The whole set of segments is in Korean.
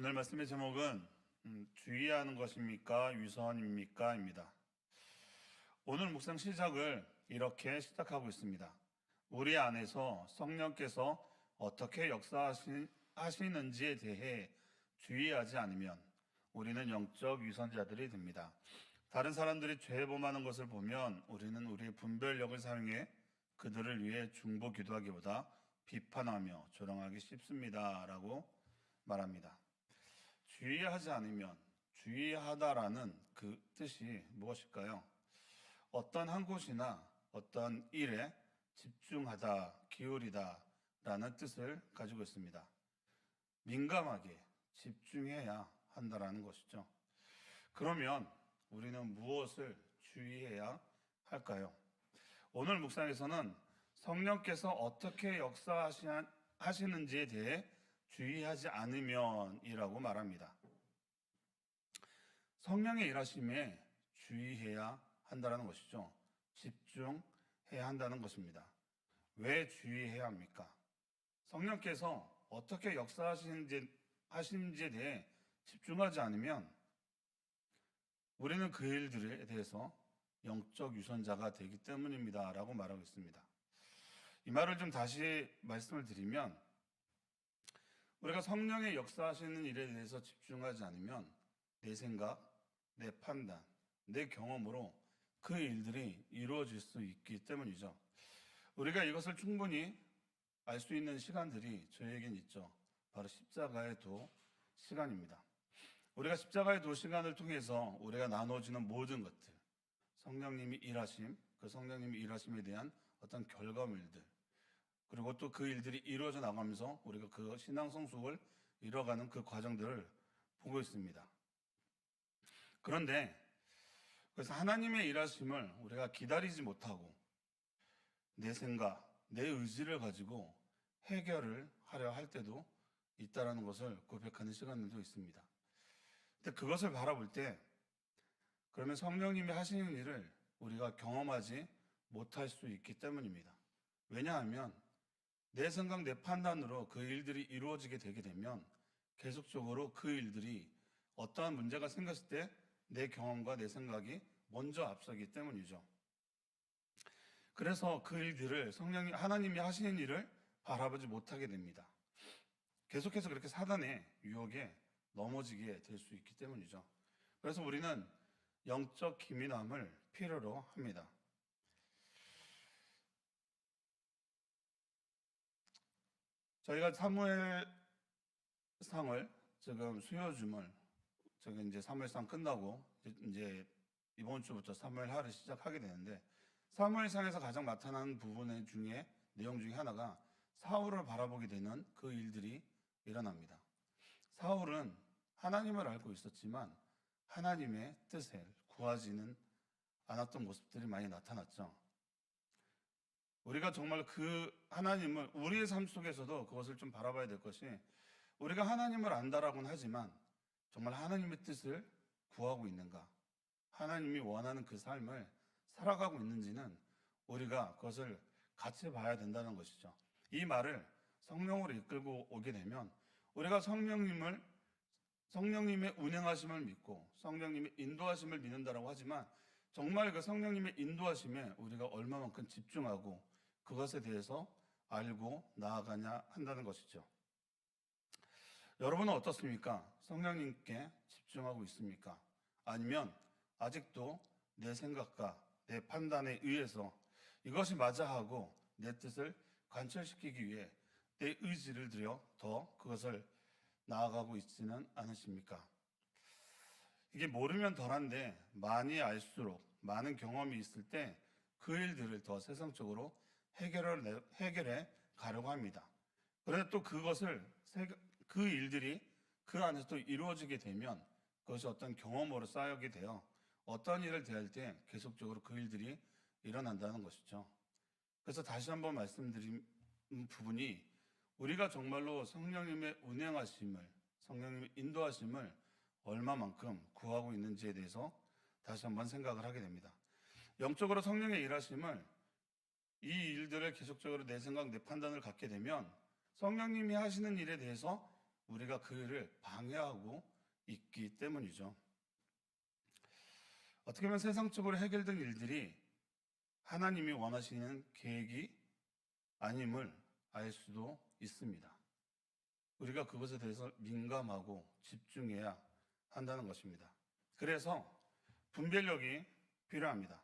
오늘 말씀의 제목은 주의하는 것입니까? 위선입니까? 입니다. 오늘 묵상 시작을 이렇게 시작하고 있습니다. 우리 안에서 성령께서 어떻게 역사하시는지에 대해 주의하지 않으면 우리는 영적 위선자들이 됩니다. 다른 사람들이 죄 범하는 것을 보면 우리는 우리의 분별력을 사용해 그들을 위해 중보 기도하기보다 비판하며 조롱하기 쉽습니다. 라고 말합니다. 주의하지 않으면, 주의하다라는 그 뜻이 무엇일까요? 어떤 한 곳이나 어떤 일에 집중하다, 기울이다 라는 뜻을 가지고 있습니다. 민감하게 집중해야 한다라는 것이죠. 그러면 우리는 무엇을 주의해야 할까요? 오늘 묵상에서는 성령께서 어떻게 역사하시는지에 대해 주의하지 않으면이라고 말합니다. 성령의 일하심에 주의해야 한다는 것이죠. 집중해야 한다는 것입니다. 왜 주의해야 합니까? 성령께서 어떻게 역사하시는지에 대해 집중하지 않으면 우리는 그 일들에 대해서 영적 유선자가 되기 때문입니다. 라고 말하고 있습니다. 이 말을 좀 다시 말씀을 드리면 우리가 성령의 역사하시는 일에 대해서 집중하지 않으면 내 생각, 내 판단, 내 경험으로 그 일들이 이루어질 수 있기 때문이죠. 우리가 이것을 충분히 알 수 있는 시간들이 저에겐 있죠. 바로 십자가의 도 시간입니다. 우리가 십자가의 도 시간을 통해서 우리가 나눠지는 모든 것들, 성령님이 일하심, 그 성령님이 일하심에 대한 어떤 결과물들, 그리고 또 그 일들이 이루어져 나가면서 우리가 그 신앙 성숙을 이뤄가는 그 과정들을 보고 있습니다. 그런데 그래서 하나님의 일하심을 우리가 기다리지 못하고 내 생각, 내 의지를 가지고 해결을 하려 할 때도 있다라는 것을 고백하는 시간들도 있습니다. 근데 그것을 바라볼 때 그러면 성령님이 하시는 일을 우리가 경험하지 못할 수 있기 때문입니다. 왜냐하면 내 생각, 내 판단으로 그 일들이 이루어지게 되게 되면 계속적으로 그 일들이 어떠한 문제가 생겼을 때 내 경험과 내 생각이 먼저 앞서기 때문이죠. 그래서 그 일들을 하나님이 하시는 일을 바라보지 못하게 됩니다. 계속해서 그렇게 사단의 유혹에 넘어지게 될 수 있기 때문이죠. 그래서 우리는 영적 기민함을 필요로 합니다. 저희가 사무엘상을 지금 수요줌을 저기 이제 사무엘상 끝나고 이제 이번 주부터 사무엘하를 시작하게 되는데 사무엘상에서 가장 나타나는 부분 중에 내용 중에 하나가 사울을 바라보게 되는 그 일들이 일어납니다. 사울은 하나님을 알고 있었지만 하나님의 뜻을 구하지는 않았던 모습들이 많이 나타났죠. 우리가 정말 그 하나님을 우리의 삶 속에서도 그것을 좀 바라봐야 될 것이 우리가 하나님을 안다라고는 하지만 정말 하나님의 뜻을 구하고 있는가? 하나님이 원하는 그 삶을 살아가고 있는지는 우리가 그것을 같이 봐야 된다는 것이죠. 이 말을 성령으로 이끌고 오게 되면 우리가 성령님의 운행하심을 믿고 성령님의 인도하심을 믿는다라고 하지만 정말 그 성령님의 인도하심에 우리가 얼마만큼 집중하고 그것에 대해서 알고 나아가냐 한다는 것이죠. 여러분은 어떻습니까? 성령님께 집중하고 있습니까? 아니면 아직도 내 생각과 내 판단에 의해서 이것이 맞아 하고 내 뜻을 관철시키기 위해 내 의지를 들여 더 그것을 나아가고 있지는 않으십니까? 이게 모르면 덜한데 많이 알수록 많은 경험이 있을 때 그 일들을 더 세상적으로 해결해 가려고 합니다. 그런데 또 그 일들이 그 안에서 또 이루어지게 되면 그것이 어떤 경험으로 쌓이게 되어 어떤 일을 대할 때 계속적으로 그 일들이 일어난다는 것이죠. 그래서 다시 한번 말씀드린 부분이 우리가 정말로 성령님의 운행하심을, 성령님의 인도하심을 얼마만큼 구하고 있는지에 대해서 다시 한번 생각을 하게 됩니다. 영적으로 성령의 일하심을 이 일들을 계속적으로 내 생각, 내 판단을 갖게 되면 성령님이 하시는 일에 대해서 우리가 그 일을 방해하고 있기 때문이죠. 어떻게 보면 세상적으로 해결된 일들이 하나님이 원하시는 계획이 아님을 알 수도 있습니다. 우리가 그것에 대해서 민감하고 집중해야 한다는 것입니다. 그래서 분별력이 필요합니다.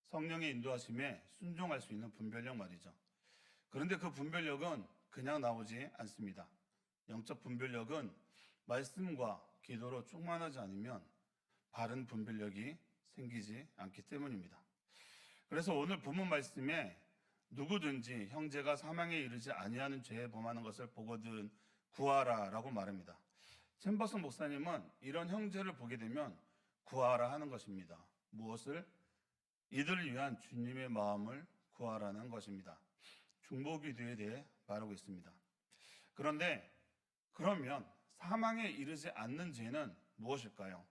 성령의 인도하심에 순종할 수 있는 분별력 말이죠. 그런데 그 분별력은 그냥 나오지 않습니다. 영적 분별력은 말씀과 기도로 충만하지 않으면 바른 분별력이 생기지 않기 때문입니다. 그래서 오늘 본문 말씀에 누구든지 형제가 사망에 이르지 아니하는 죄에 범하는 것을 보거든 구하라 라고 말합니다. 챔버슨 목사님은 이런 형제를 보게 되면 구하라 하는 것입니다. 무엇을? 이들을 위한 주님의 마음을 구하라는 것입니다. 중보기도에 대해 말하고 있습니다. 그런데 그러면 사망에 이르지 않는 죄는 무엇일까요?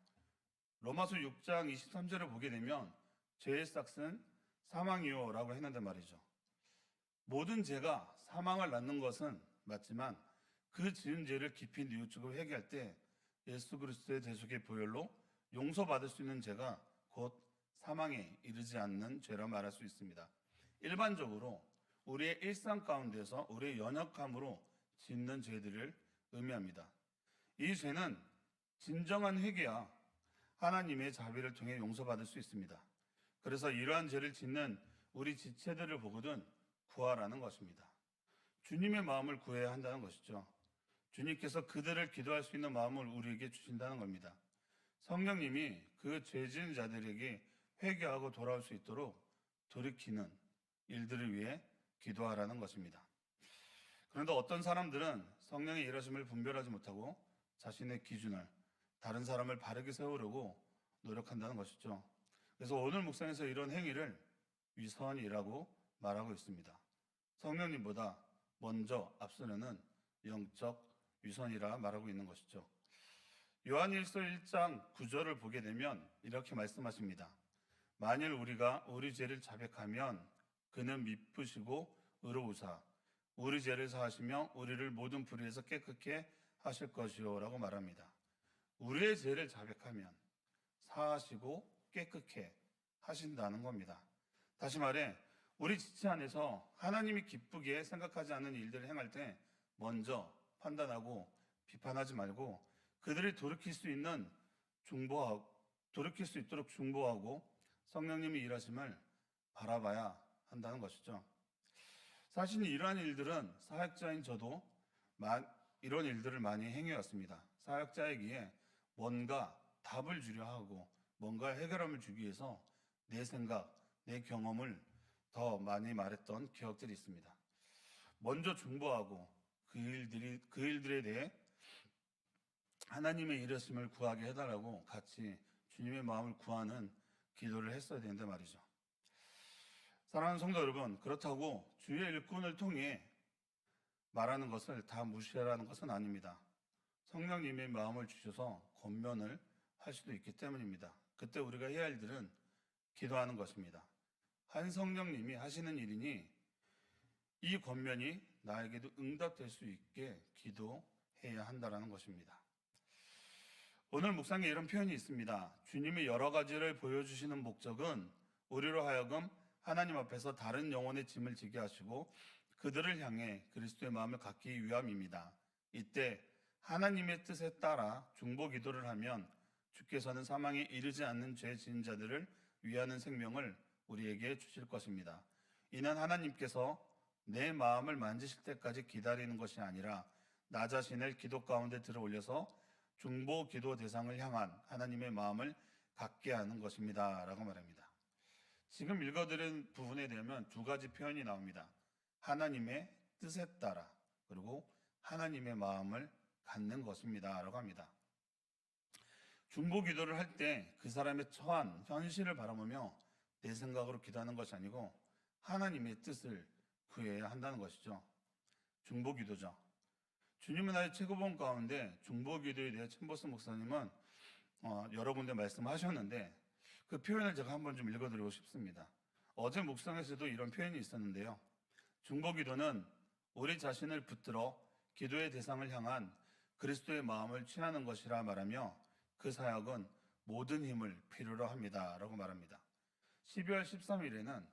로마서 6장 23절을 보게 되면 죄의 싹은 사망이요 라고 했는데 말이죠. 모든 죄가 사망을 낳는 것은 맞지만 그 지은 죄를 깊이 뉘우치고 회개할 때 예수 그리스도의 대속의 보혈로 용서받을 수 있는 죄가 곧 사망에 이르지 않는 죄라 말할 수 있습니다. 일반적으로 우리의 일상 가운데서 우리의 연약함으로 짓는 죄들을 의미합니다. 이 죄는 진정한 회개야 하나님의 자비를 통해 용서받을 수 있습니다. 그래서 이러한 죄를 짓는 우리 지체들을 보거든 구하라는 것입니다. 주님의 마음을 구해야 한다는 것이죠. 주님께서 그들을 기도할 수 있는 마음을 우리에게 주신다는 겁니다. 성령님이 그 죄 지은 자들에게 회개하고 돌아올 수 있도록 돌이키는 일들을 위해 기도하라는 것입니다. 그런데 어떤 사람들은 성령의 일하심을 분별하지 못하고 자신의 기준을 다른 사람을 바르게 세우려고 노력한다는 것이죠. 그래서 오늘 묵상에서 이런 행위를 위선이라고 말하고 있습니다. 성령님보다 먼저 앞서는 영적 위선이라 말하고 있는 것이죠. 요한일서 1장 9절을 보게 되면 이렇게 말씀하십니다. 만일 우리가 우리 죄를 자백하면 그는 미쁘시고 의로우사 우리 죄를 사하시며 우리를 모든 불의에서 깨끗게 하실 것이요 라고 말합니다. 우리의 죄를 자백하면 사하시고 깨끗게 하신다는 겁니다. 다시 말해 우리 지체 안에서 하나님이 기쁘게 생각하지 않는 일들을 행할 때 먼저 판단하고 비판하지 말고 그들이 돌이킬 수 있도록 중보하고 성령님이 일하심을 바라봐야 한다는 것이죠. 사실 이러한 일들은 사역자인 저도 이런 일들을 많이 행해왔습니다. 사역자이기에 뭔가 답을 주려 하고 뭔가 해결함을 주기 위해서 내 생각, 내 경험을 더 많이 말했던 기억들이 있습니다. 먼저 중보하고 그 일들에 대해 하나님의 일하심을 구하게 해달라고 같이 주님의 마음을 구하는 기도를 했어야 되는데 말이죠. 사랑하는 성도 여러분, 그렇다고 주의 일꾼을 통해 말하는 것을 다 무시하라는 것은 아닙니다. 성령님의 마음을 주셔서 권면을 할 수도 있기 때문입니다. 그때 우리가 해야 할 일들은 기도하는 것입니다. 한 성령님이 하시는 일이니 이 권면이 나에게도 응답될 수 있게 기도해야 한다는 것입니다. 오늘 묵상에 이런 표현이 있습니다. 주님의 여러 가지를 보여주시는 목적은 우리로 하여금 하나님 앞에서 다른 영혼의 짐을 지게 하시고 그들을 향해 그리스도의 마음을 갖기 위함입니다. 이때 하나님의 뜻에 따라 중보 기도를 하면 주께서는 사망에 이르지 않는 죄 지은 자들을 위하는 생명을 우리에게 주실 것입니다. 이는 하나님께서 내 마음을 만지실 때까지 기다리는 것이 아니라 나 자신을 기도 가운데 들어 올려서 중보 기도 대상을 향한 하나님의 마음을 갖게 하는 것입니다. 라고 말합니다. 지금 읽어드린 부분에 대하면 두 가지 표현이 나옵니다. 하나님의 뜻에 따라 그리고 하나님의 마음을 갖는 것입니다. 라고 합니다. 중보 기도를 할 때 그 사람의 처한 현실을 바라보며 내 생각으로 기도하는 것이 아니고 하나님의 뜻을 구해야 한다는 것이죠. 중보 기도죠. 주님은 나의 최고봉 가운데 중보 기도에 대해 챔버스 목사님은 여러 군데 말씀하셨는데 그 표현을 제가 한번 좀 읽어드리고 싶습니다. 어제 묵상에서도 이런 표현이 있었는데요. 중보 기도는 우리 자신을 붙들어 기도의 대상을 향한 그리스도의 마음을 취하는 것이라 말하며 그 사역은 모든 힘을 필요로 합니다. 라고 말합니다. 12월 13일에는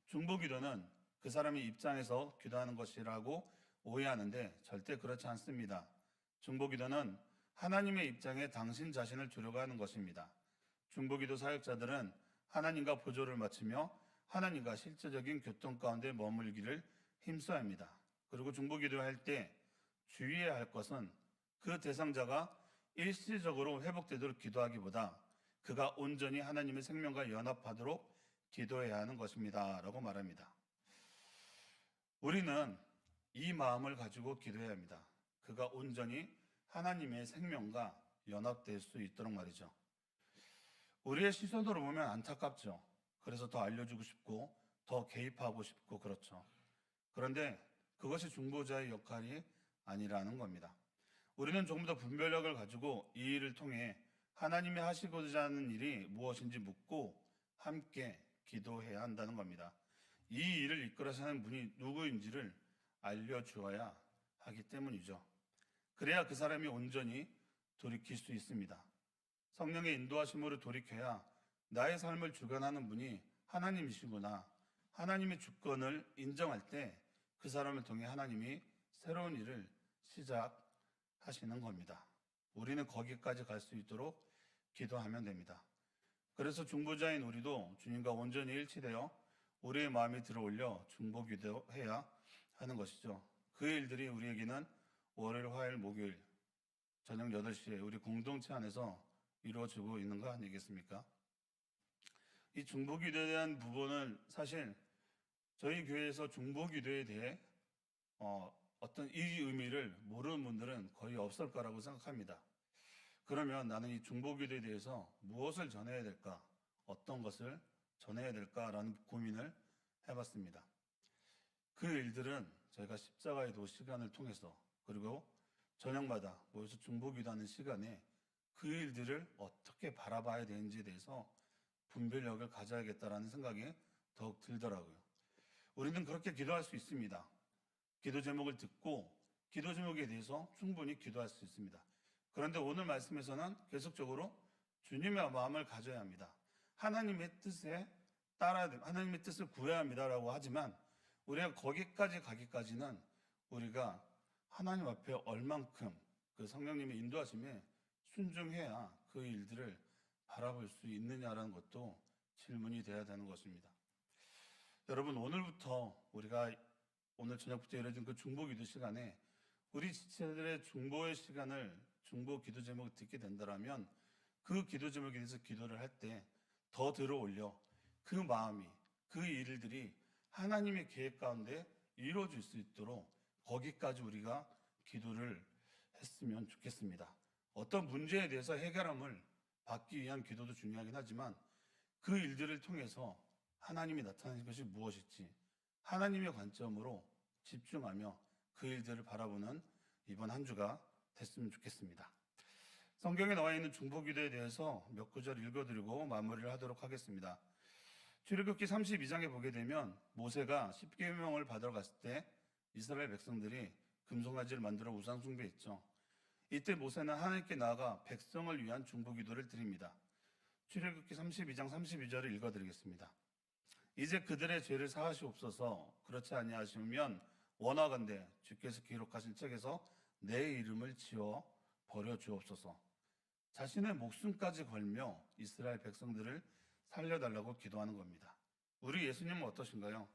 중보기도는 그 사람의 입장에서 기도하는 것이라고 오해하는데 절대 그렇지 않습니다. 중보기도는 하나님의 입장에 당신 자신을 두려고 하는 것입니다. 중보기도 사역자들은 하나님과 보조를 맞추며 하나님과 실제적인 교통 가운데 머물기를 힘써야 합니다. 그리고 중보기도할 때 주의해야 할 것은 그 대상자가 일시적으로 회복되도록 기도하기보다 그가 온전히 하나님의 생명과 연합하도록 기도해야 하는 것입니다. 라고 말합니다. 우리는 이 마음을 가지고 기도해야 합니다. 그가 온전히 하나님의 생명과 연합될 수 있도록 말이죠. 우리의 시선으로 보면 안타깝죠. 그래서 더 알려주고 싶고 더 개입하고 싶고 그렇죠. 그런데 그것이 중보자의 역할이 아니라는 겁니다. 우리는 조금 더 분별력을 가지고 이 일을 통해 하나님이 하시고자 하는 일이 무엇인지 묻고 함께 기도해야 한다는 겁니다. 이 일을 이끌어서 하는 분이 누구인지를 알려주어야 하기 때문이죠. 그래야 그 사람이 온전히 돌이킬 수 있습니다. 성령의 인도하심으로 돌이켜야 나의 삶을 주관하는 분이 하나님이시구나, 하나님의 주권을 인정할 때 그 사람을 통해 하나님이 새로운 일을 시작하시는 겁니다. 우리는 거기까지 갈 수 있도록 기도하면 됩니다. 그래서 중보자인 우리도 주님과 온전히 일치되어 우리의 마음이 들어올려 중보기도해야 하는 것이죠. 그 일들이 우리에게는 월요일, 화요일, 목요일 저녁 8시에 우리 공동체 안에서 이루어지고 있는 거 아니겠습니까? 이 중보기도에 대한 부분은 사실 저희 교회에서 중보기도에 대해 어떤 이 의미를 모르는 분들은 거의 없을 거라고 생각합니다. 그러면 나는 이 중보기도에 대해서 무엇을 전해야 될까? 어떤 것을 전해야 될까라는 고민을 해봤습니다. 그 일들은 저희가 십자가의 도 시간을 통해서 그리고 저녁마다 모여서 중보기도하는 시간에 그 일들을 어떻게 바라봐야 되는지에 대해서 분별력을 가져야겠다라는 생각이 더욱 들더라고요. 우리는 그렇게 기도할 수 있습니다. 기도 제목을 듣고 기도 제목에 대해서 충분히 기도할 수 있습니다. 그런데 오늘 말씀에서는 계속적으로 주님의 마음을 가져야 합니다. 하나님의 뜻에 따라야 됩니다. 하나님의 뜻을 구해야 합니다라고 하지만 우리가 거기까지 가기까지는 우리가 하나님 앞에 얼만큼 그 성령님의 인도하심에 순종해야 그 일들을 바라볼 수 있느냐라는 것도 질문이 돼야 되는 것입니다. 여러분, 오늘부터 우리가 오늘 저녁부터 이루어진 그 중보기도 시간에 우리 지체들의 중보의 시간을 중보 기도 제목을 듣게 된다면 그 기도 제목에 대해서 기도를 할 때 더 들어올려 그 마음이 그 일들이 하나님의 계획 가운데 이루어질 수 있도록 거기까지 우리가 기도를 했으면 좋겠습니다. 어떤 문제에 대해서 해결함을 받기 위한 기도도 중요하긴 하지만 그 일들을 통해서 하나님이 나타나는 것이 무엇일지 하나님의 관점으로 집중하며 그 일들을 바라보는 이번 한 주가 됐으면 좋겠습니다. 성경에 나와 있는 중보기도에 대해서 몇 구절 읽어드리고 마무리를 하도록 하겠습니다. 출애굽기 32장에 보게 되면 모세가 십계명을 받으러 갔을 때 이스라엘 백성들이 금송아지를 만들어 우상 숭배했죠. 이때 모세는 하나님께 나아가 백성을 위한 중보기도를 드립니다. 출애굽기 32장 32절을 읽어드리겠습니다. 이제 그들의 죄를 사하시옵소서. 그렇지 아니하시면 원하건대 주께서 기록하신 책에서 내 이름을 지워 버려 주옵소서. 자신의 목숨까지 걸며 이스라엘 백성들을 살려달라고 기도하는 겁니다. 우리 예수님은 어떠신가요?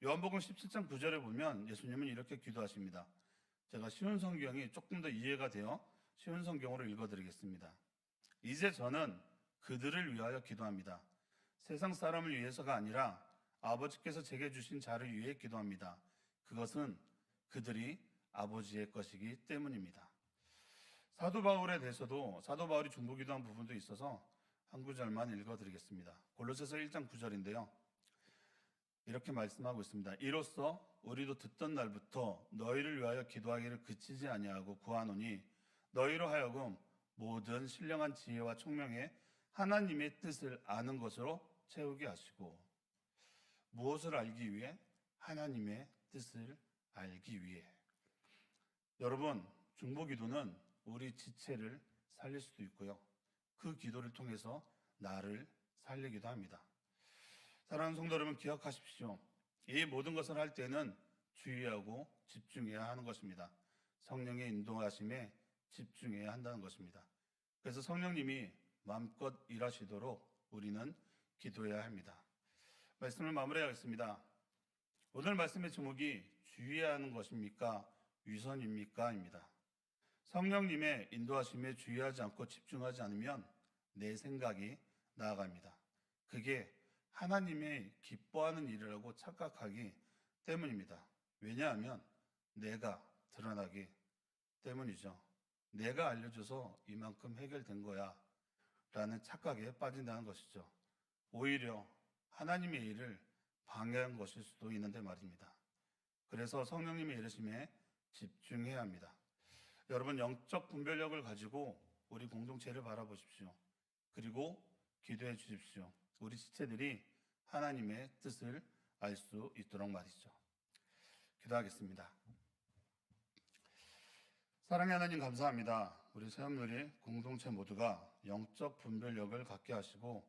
요한복음 17장 9절에 보면 예수님은 이렇게 기도하십니다. 제가 쉬운 성경이 조금 더 이해가 되어 쉬운 성경으로 읽어드리겠습니다. 이제 저는 그들을 위하여 기도합니다. 세상 사람을 위해서가 아니라 아버지께서 제게 주신 자를 위해 기도합니다. 그것은 그들이 아버지의 것이기 때문입니다. 사도 바울에 대해서도 사도 바울이 중보기도한 부분도 있어서 한 구절만 읽어드리겠습니다. 골로새서 1장 9절인데요. 이렇게 말씀하고 있습니다. 이로써 우리도 듣던 날부터 너희를 위하여 기도하기를 그치지 아니하고 구하노니 너희로 하여금 모든 신령한 지혜와 총명에 하나님의 뜻을 아는 것으로 채우게 하시고. 무엇을 알기 위해? 하나님의 뜻을 알기 위해. 여러분, 중보기도는 우리 지체를 살릴 수도 있고요. 그 기도를 통해서 나를 살리기도 합니다. 사랑하는 성도 여러분, 기억하십시오. 이 모든 것을 할 때는 주의하고 집중해야 하는 것입니다. 성령의 인도하심에 집중해야 한다는 것입니다. 그래서 성령님이 마음껏 일하시도록 우리는 기도해야 합니다. 말씀을 마무리하겠습니다. 오늘 말씀의 제목이 주의해야 하는 것입니까? 위선입니까? 입니다. 성령님의 인도하심에 주의하지 않고 집중하지 않으면 내 생각이 나아갑니다. 그게 하나님의 기뻐하는 일이라고 착각하기 때문입니다. 왜냐하면 내가 드러나기 때문이죠. 내가 알려줘서 이만큼 해결된 거야 라는 착각에 빠진다는 것이죠. 오히려 하나님의 일을 방해한 것일 수도 있는데 말입니다. 그래서 성령님의 일하심에 집중해야 합니다. 여러분, 영적 분별력을 가지고 우리 공동체를 바라보십시오. 그리고 기도해 주십시오. 우리 지체들이 하나님의 뜻을 알 수 있도록 말이죠. 기도하겠습니다. 사랑의 하나님, 감사합니다. 우리 새엄누리 공동체 모두가 영적 분별력을 갖게 하시고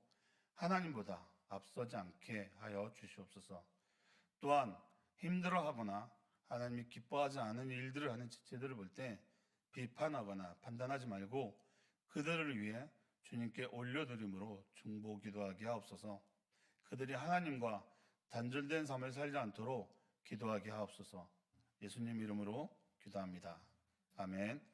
하나님보다 앞서지 않게 하여 주시옵소서. 또한 힘들어하거나 하나님이 기뻐하지 않은 일들을 하는 지체들을 볼 때 비판하거나 판단하지 말고 그들을 위해 주님께 올려드림으로 중보 기도하게 하옵소서. 그들이 하나님과 단절된 삶을 살지 않도록 기도하게 하옵소서. 예수님 이름으로 기도합니다. 아멘.